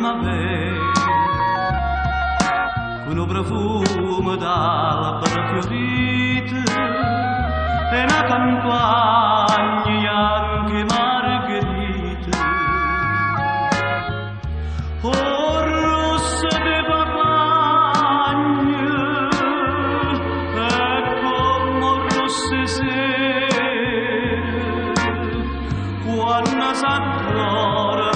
primavera, con un profumo d'albero fiorito e una campagna bianca margherita. Oh, rossa di papagna, e come rosse sere, quando s'addora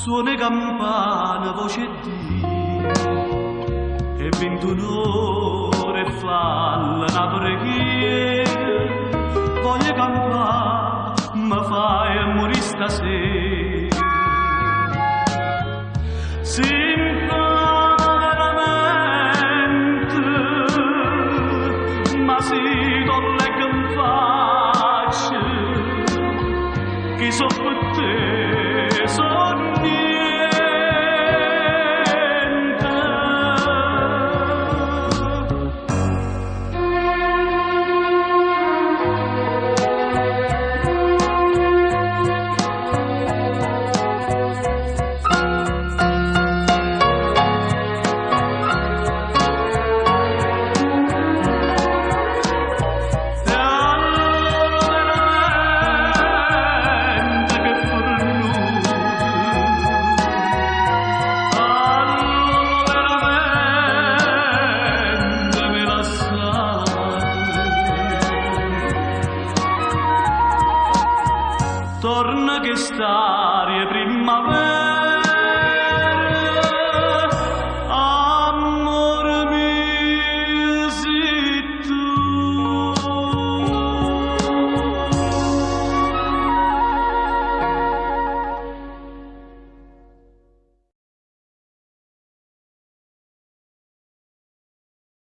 suona campana, voce di e 21 ore falla una preghiera. Voglio campare, ma fai morire stasera. Si impara veramente, ma si collega in faccia, che so per te sono torna che st'aria primavera